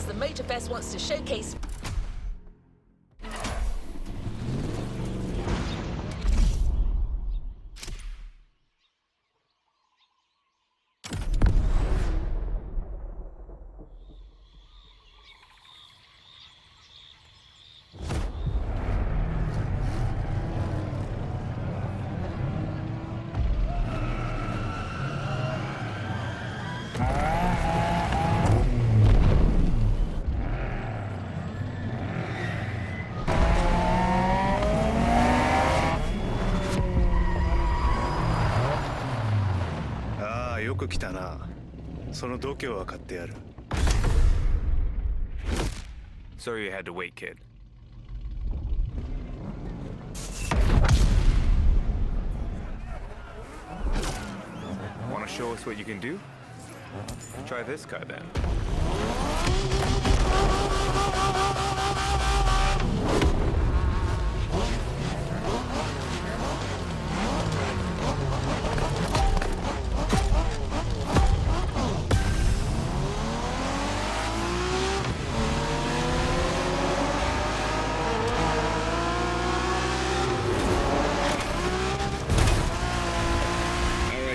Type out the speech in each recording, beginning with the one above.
The Motorfest wants to showcase. Sorry you had to wait, kid. Want to show us what you can do? Try this car then.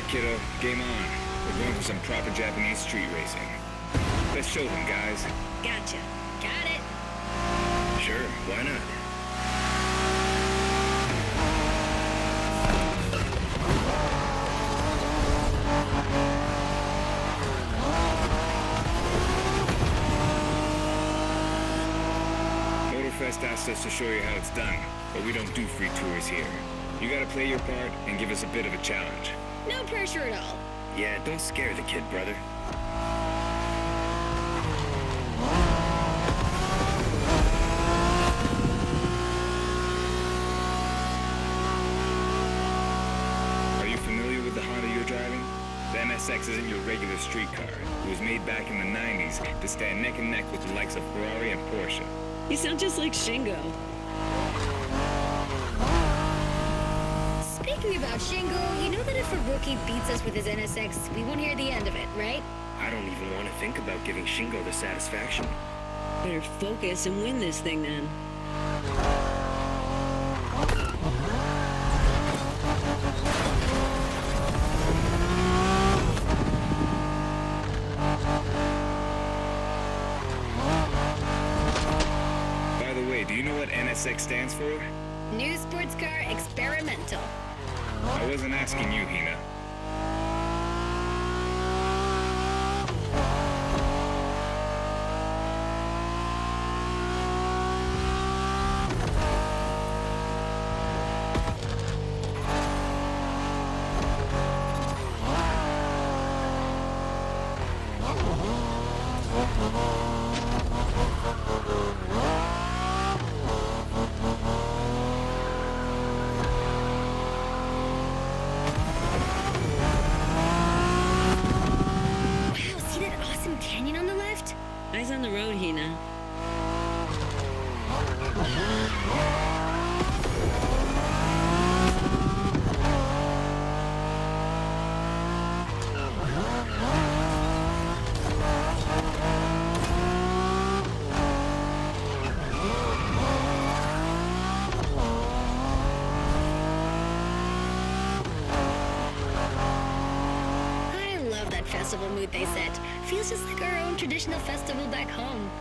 Kiddo, game on. We're going for some proper Japanese street racing. Let's show them, guys. Gotcha. Got it. Sure, why not? Motorfest asked us to show you how it's done, but we don't do free tours here. You gotta play your part and give us a bit of a challenge. No pressure at all. Yeah, don't scare the kid, brother. Are you familiar with the Honda you're driving? The NSX isn't your regular street car. It was made back in the 90s to stand neck and neck with the likes of Ferrari and Porsche. You sound just like Shingo. Speaking about Shingo, you know that if a rookie beats us with his NSX, we won't hear the end of it, right? I don't even want to think about giving Shingo the satisfaction. Better focus and win this thing then. By the way, do you know what NSX stands for? New Sports Car Experimental. I wasn't asking you, Hina. Eyes on the road, Hina. Festival mood they set. Feels just like our own traditional festival back home.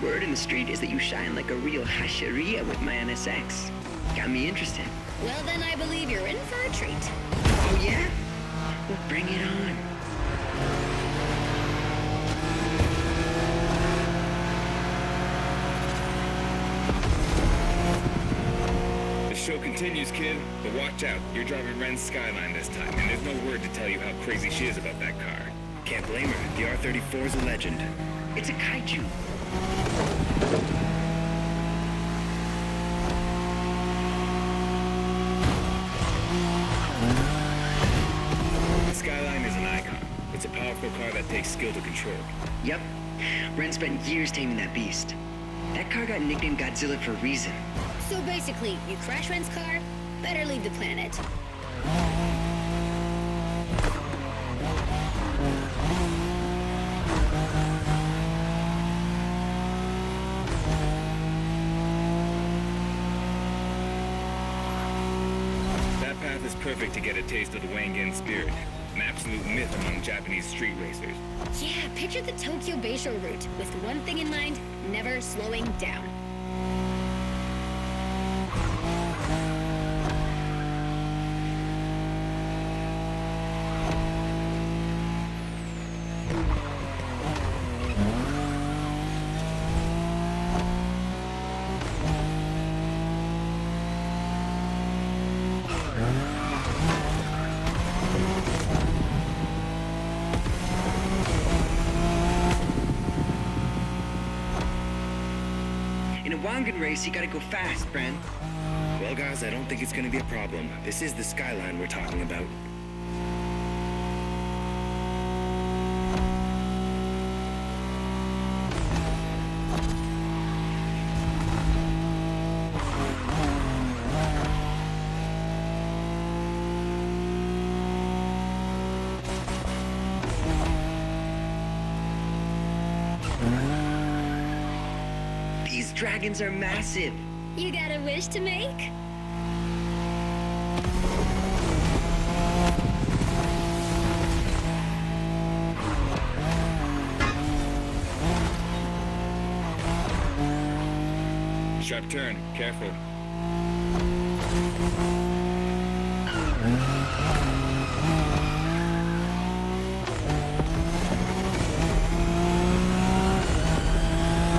Word in the street is that you shine like a real hasheria with my NSX. Got me interested. Well, then I believe you're in for a treat. Oh, yeah? Well, bring it on. The show continues, kid. But watch out. You're driving Ren's Skyline this time, and there's no word to tell you how crazy she is about that car. Can't blame her. The R34 is a legend. It's a kaiju. The Skyline is an icon. It's a powerful car that takes skill to control. Yep. Ren spent years taming that beast. That car got nicknamed Godzilla for a reason. So basically, you crash Ren's car, better leave the planet. That path is perfect to get a taste of the Wangan spirit. An absolute myth among Japanese street racers. Yeah, picture the Tokyo Bayshore route, with one thing in mind, never slowing down. In a Wangan race, you gotta go fast, Bren. Well, guys, I don't think it's gonna be a problem. This is the Skyline we're talking about. These dragons are massive. You got a wish to make? Sharp turn. Careful.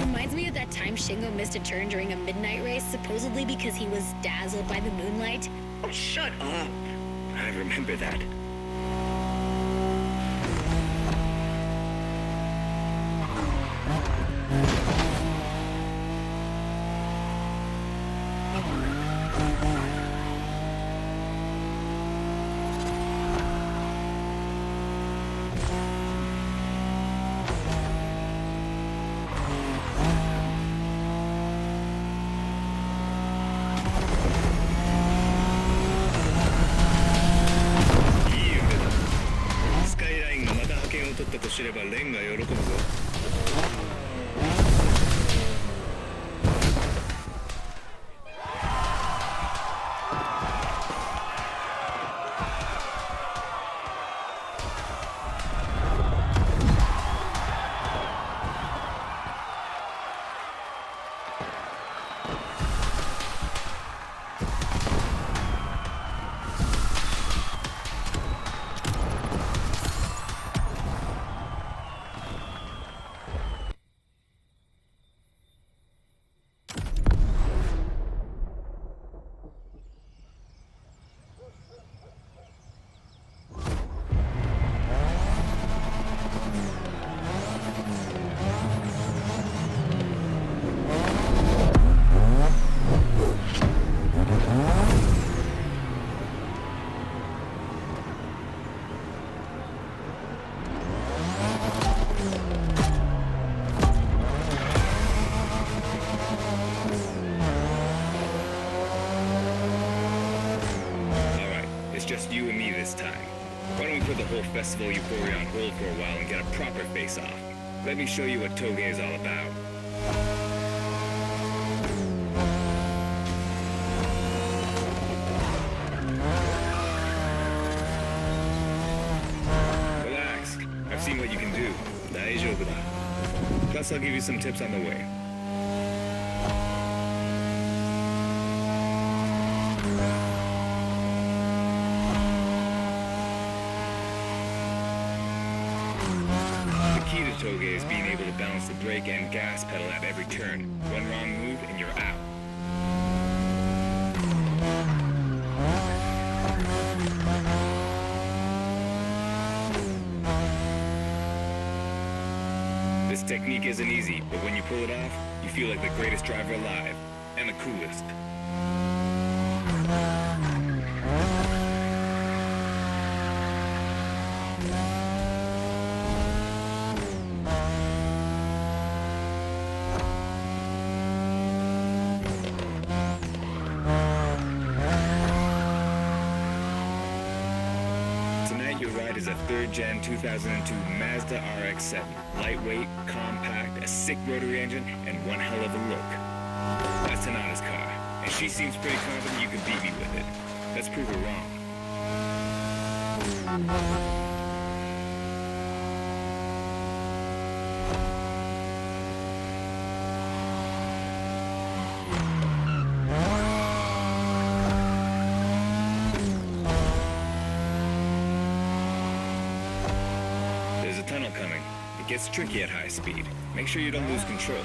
Reminds me of that time Shingo missed a turn during a midnight race, supposedly because he was dazzled by the moonlight. Oh, shut up. I remember that. Just you and me this time. Why don't we put the whole festival euphoria on hold for a while and get a proper face-off? Let me show you what Toge is all about. Relax. I've seen what you can do. 大丈夫だ. Plus, I'll give you some tips on the way. The key to toge is being able to balance the brake and gas pedal at every turn. One wrong move and you're out. This technique isn't easy, but when you pull it off, you feel like the greatest driver alive, and the coolest. Tonight your ride is a 3rd Gen 2002 Mazda RX-7. Lightweight, compact, a sick rotary engine, and one hell of a look. That's Tanana's car, and she seems pretty confident you can beat me with it. Let's prove her wrong. There's a tunnel coming. It gets tricky at high speed. Make sure you don't lose control.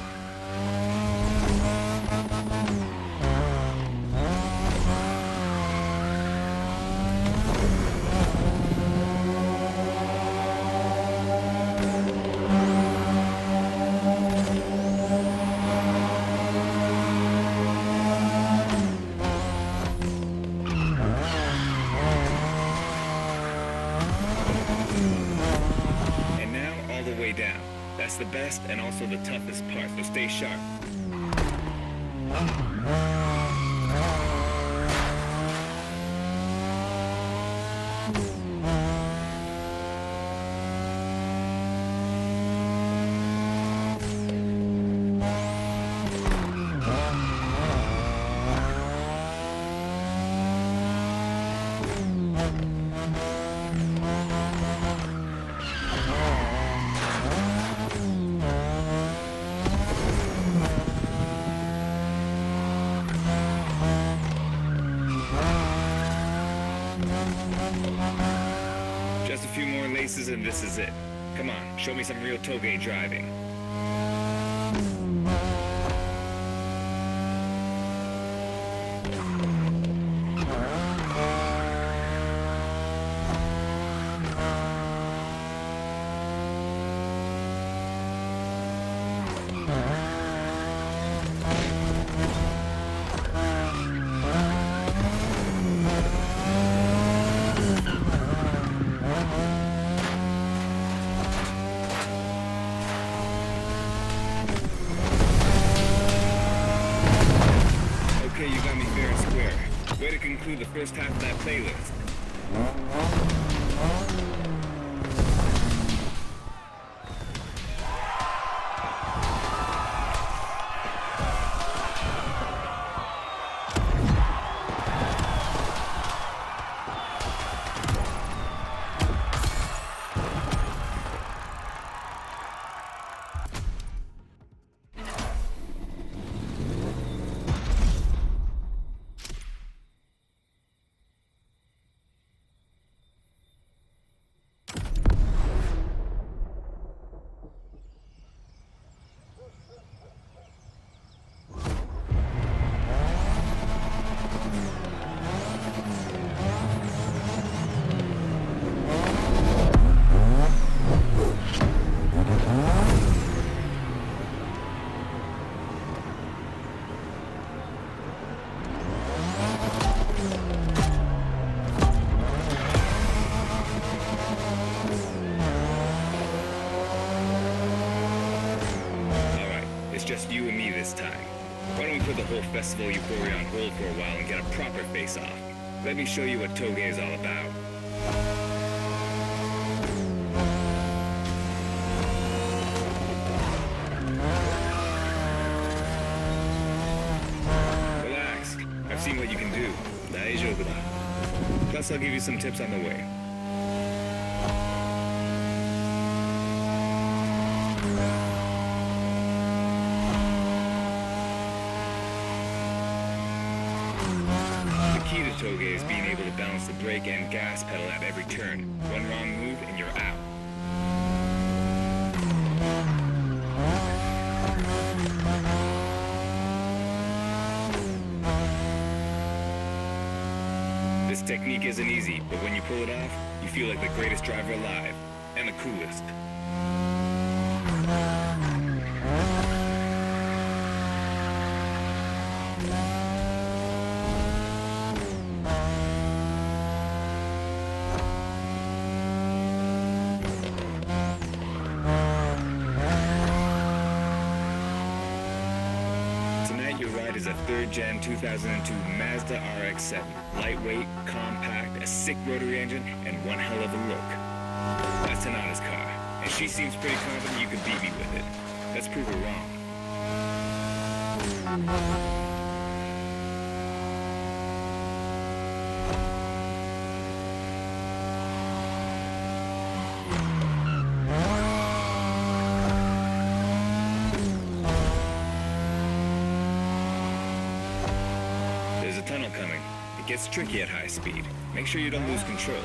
And now, all the way down. That's the best and also the toughest part, so stay sharp. Just a few more laces and this is it. Come on, show me some real toge driving. Okay, you got me fair and square. Way to conclude the first half of that playlist. It's just you and me this time. Why don't we put the whole festival euphoria on hold for a while and get a proper face-off? Let me show you what toge is all about. Relax. I've seen what you can do. Plus, I'll give you some tips on the way. toge is being able to balance the brake and gas pedal at every turn. One wrong move and you're out. This technique isn't easy, but when you pull it off, you feel like the greatest driver alive, and the coolest. Tonight your ride is a 3rd Gen 2002 Mazda RX-7. Lightweight, compact, a sick rotary engine, and one hell of a look. That's Tanada's car, and she seems pretty confident you could beat me with it. Let's prove her wrong. There's a tunnel coming. It gets tricky at high speed. Make sure you don't lose control.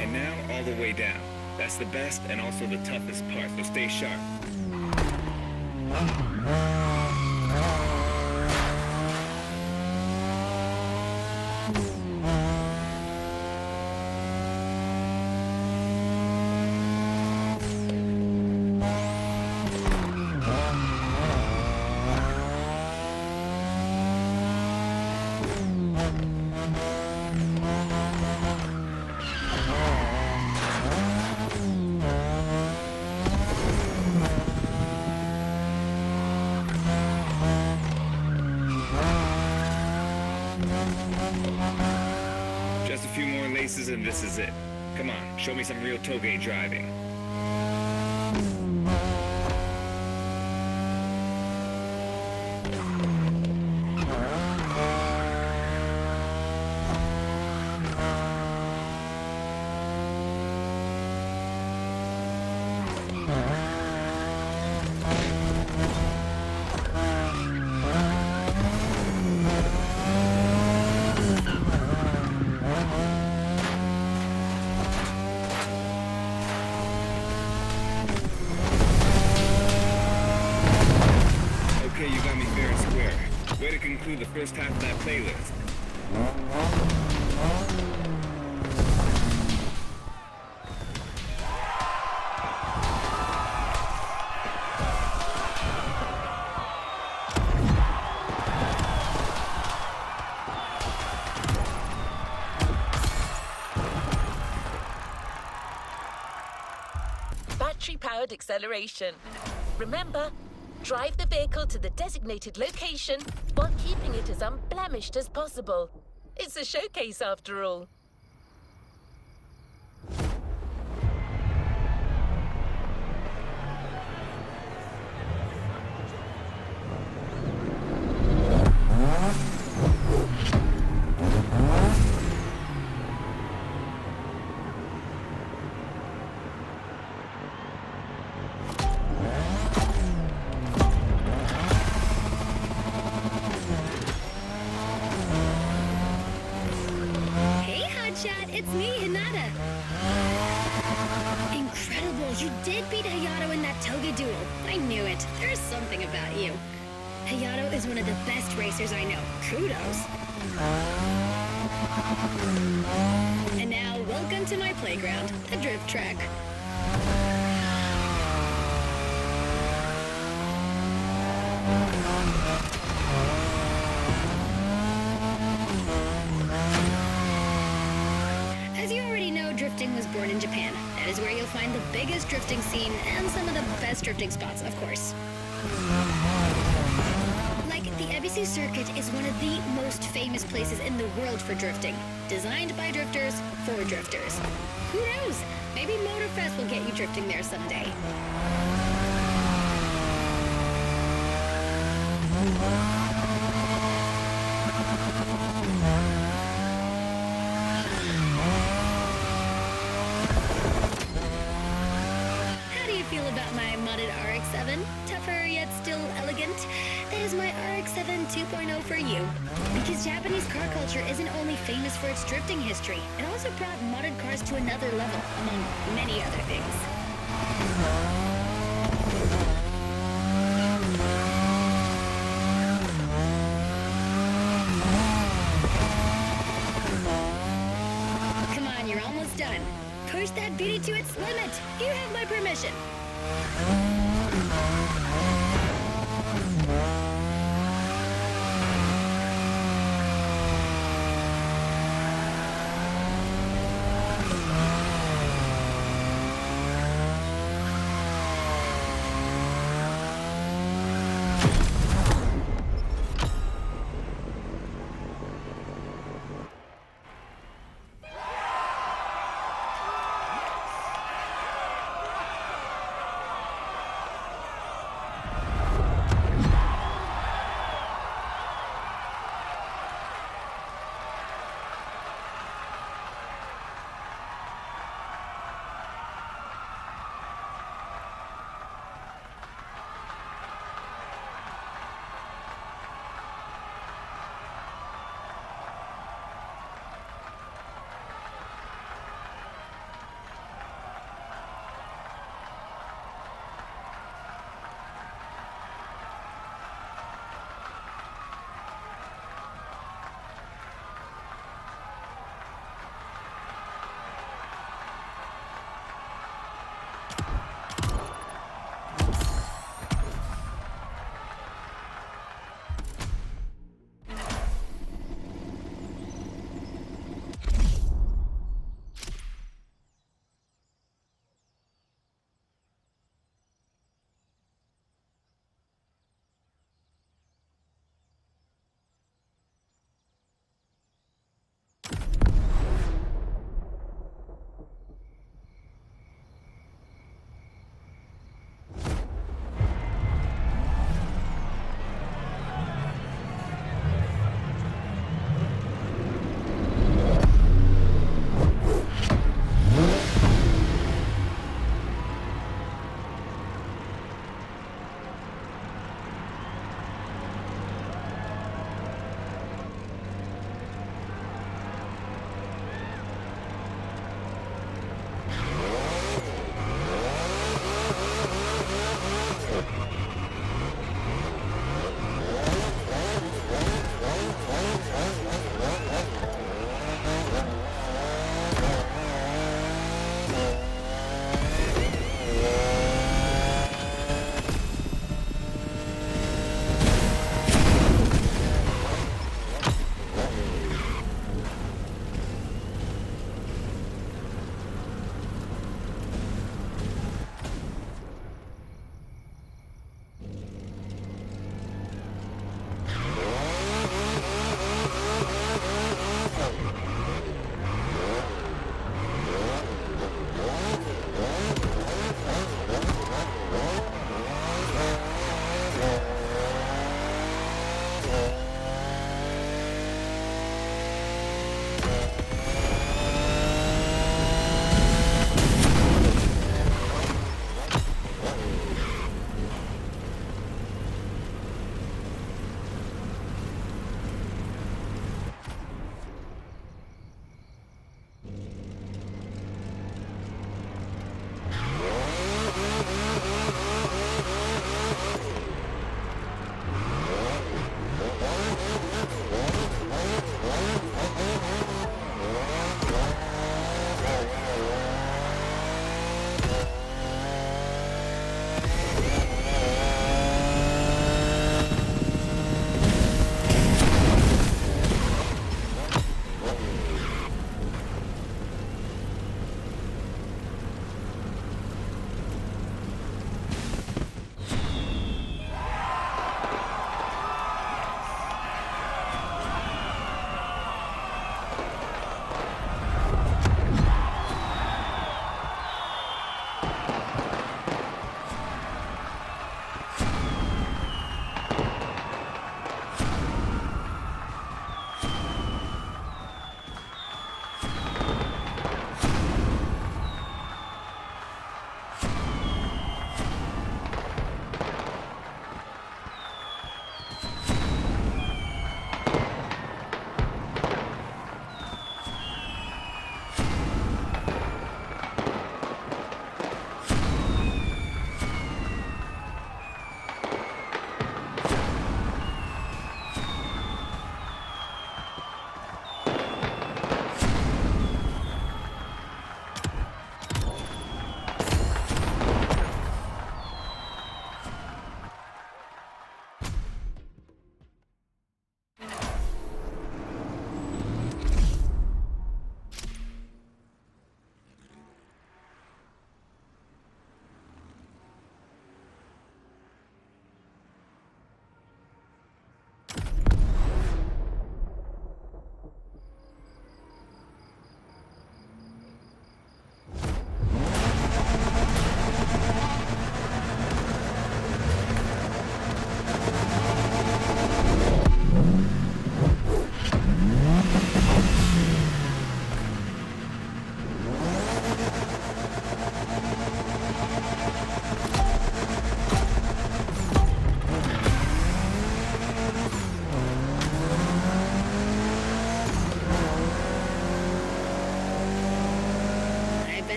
And now, all the way down. That's the best and also the toughest part, so stay sharp. Just a few more laces and this is it. Come on, show me some real toge driving. Okay, you got me fair and square. Way to conclude the first half of that playlist. Battery-powered acceleration. Remember, drive the vehicle to the designated location while keeping it as unblemished as possible. It's a showcase after all. It's me, Hinata. Incredible, you did beat Hayato in that toge duel. I knew it. There's something about you. Hayato is one of the best racers I know. Kudos. And now, welcome to my playground, the drift track. As you already know, drifting was born in Japan. That is where you'll find the biggest drifting scene and some of the best drifting spots, of course. Like The EBC circuit is one of the most famous places in the world for drifting. Designed by drifters, for drifters. Who knows? Maybe Motorfest will get you drifting there someday. How do you feel about my modded RX-7? Tougher yet still elegant? That is my RX-7 2.0 for you. Because Japanese car culture isn't only famous for its drifting history, it also brought modded cars to another level, among many other things. Come on, you're almost done. Push that beauty to its limit. You have my permission.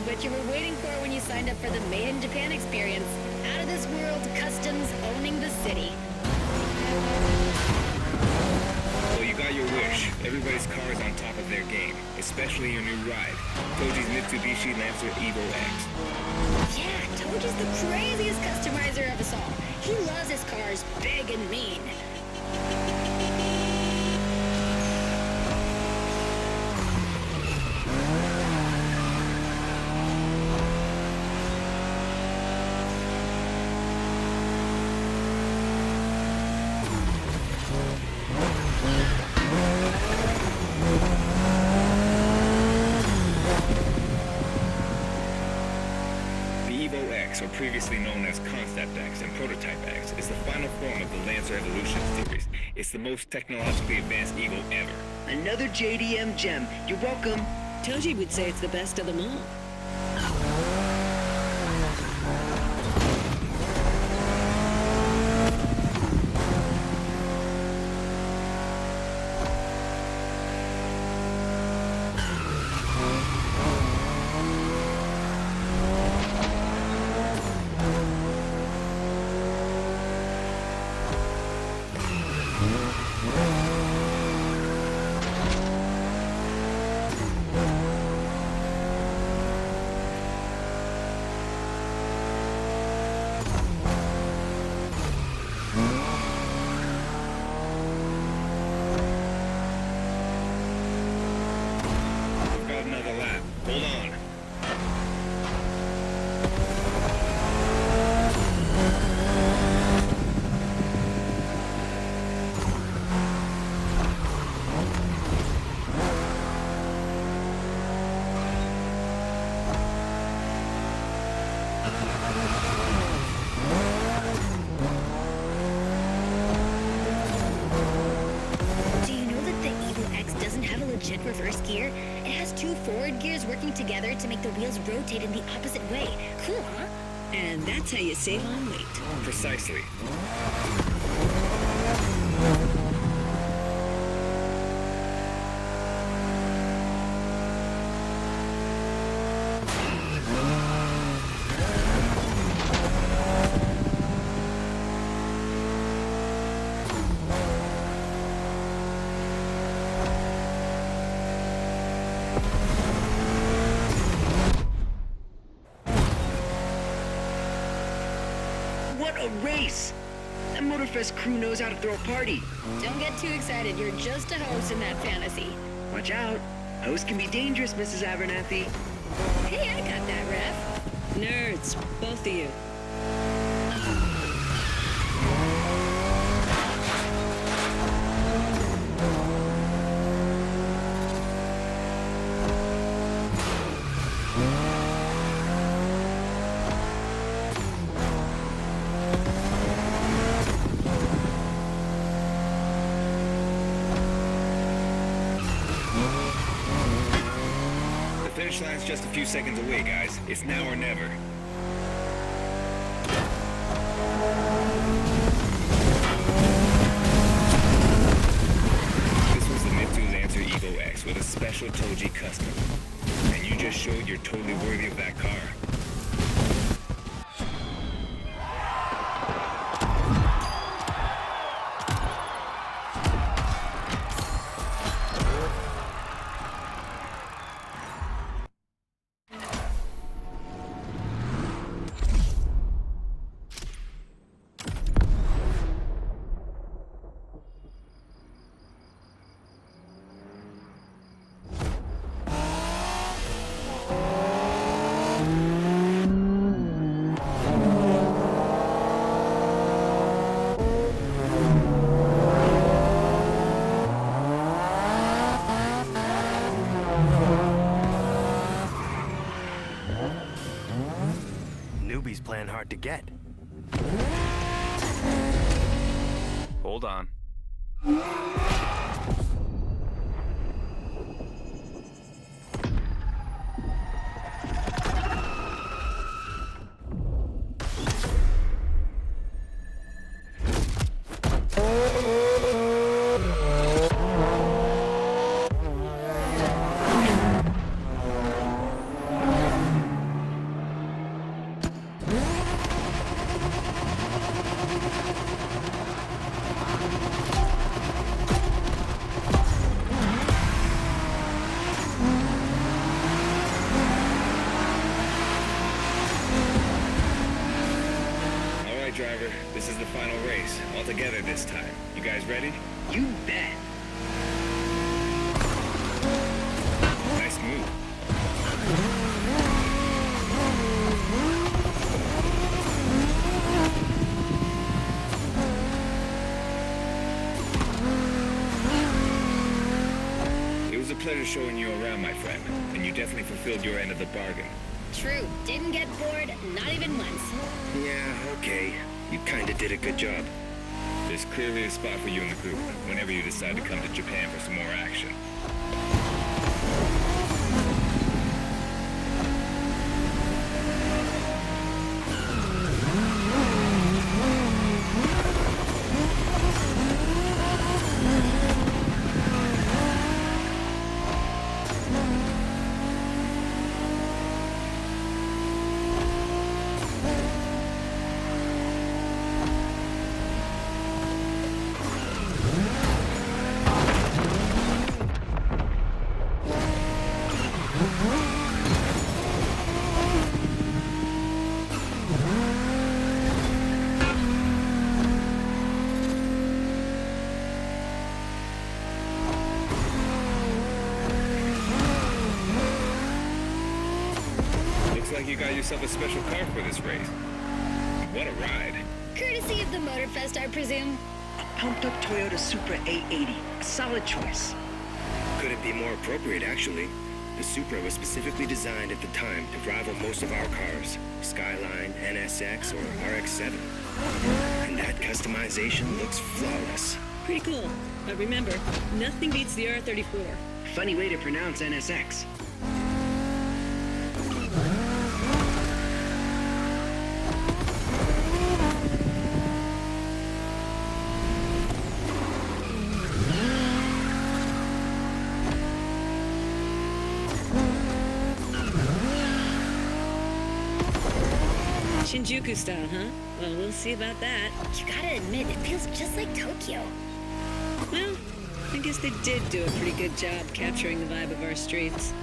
what you were waiting for when you signed up for the Made in Japan experience. Out of this world customs owning the city. Well, you got your wish. Everybody's car is on top of their game, especially your new ride, Toji's Mitsubishi Lancer Evo X. Yeah, Toji's the craziest customizer of us all. He loves his cars big and mean. X, or previously known as Concept X and Prototype X, is the final form of the Lancer Evolution series. It's the most technologically advanced Evo ever. Another JDM gem. You're welcome. Toji would say it's the best of them all. Hold on. Do you know that the Evo X doesn't have a legit reverse gear? It has two forward gears working together to make the wheels rotate in the opposite way. Cool, huh? And that's how you save on weight. Precisely. What a race! That Motorfest crew knows how to throw a party. Don't get too excited. You're just a host in that fantasy. Watch out. Hosts can be dangerous, Mrs. Abernathy. Hey, I got that, Ref. Nerds, both of you. The finish line's just a few seconds away, guys. It's now or never. This was the Mitsu Lancer Evo X with a special Toji custom. And you just showed you're totally worthy of that car. Newbies playing hard to get. Hold on. this time. You guys ready? You bet. Nice move. It was a pleasure showing you around, my friend, and you definitely fulfilled your end of the bargain. True. Didn't get bored, not even once. Yeah, okay. You kinda did a good job. There's clearly a spot for you in the group whenever you decide to come to Japan for some more action. Looks like you got yourself a special car for this race. What a ride. Courtesy of the Motorfest, I presume. A pumped-up Toyota Supra 880. A solid choice. Couldn't be more appropriate, actually. The Supra was specifically designed at the time to rival most of our cars. Skyline, NSX, or RX-7. And that customization looks flawless. Pretty cool. But remember, nothing beats the R34. Funny way to pronounce NSX. Shinjuku style, huh? Well, we'll see about that. You gotta admit, it feels just like Tokyo. Well, I guess they did do a pretty good job capturing the vibe of our streets.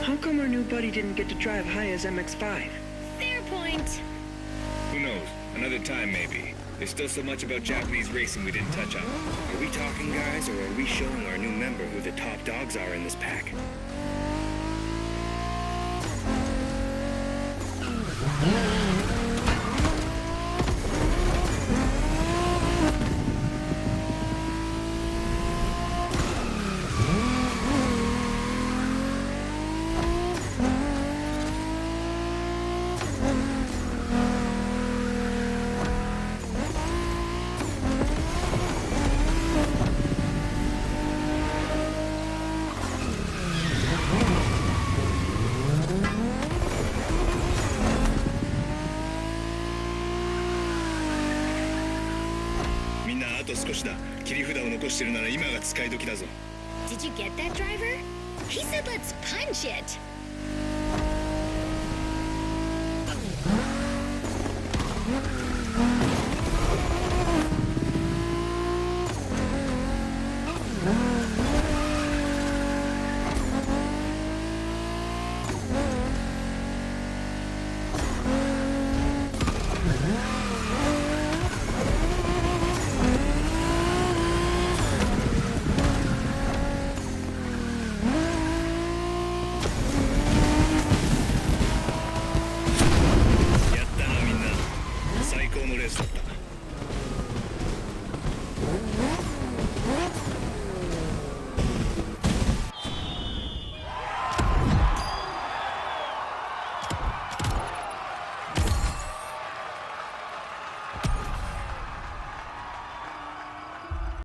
How come our new buddy didn't get to drive high as MX-5? Fair point. Who knows? Another time, maybe. There's still so much about Japanese racing we didn't touch on. Are we talking, guys, or are we showing our new member who the top dogs are in this pack? Did you get that, driver? He said let's punch it.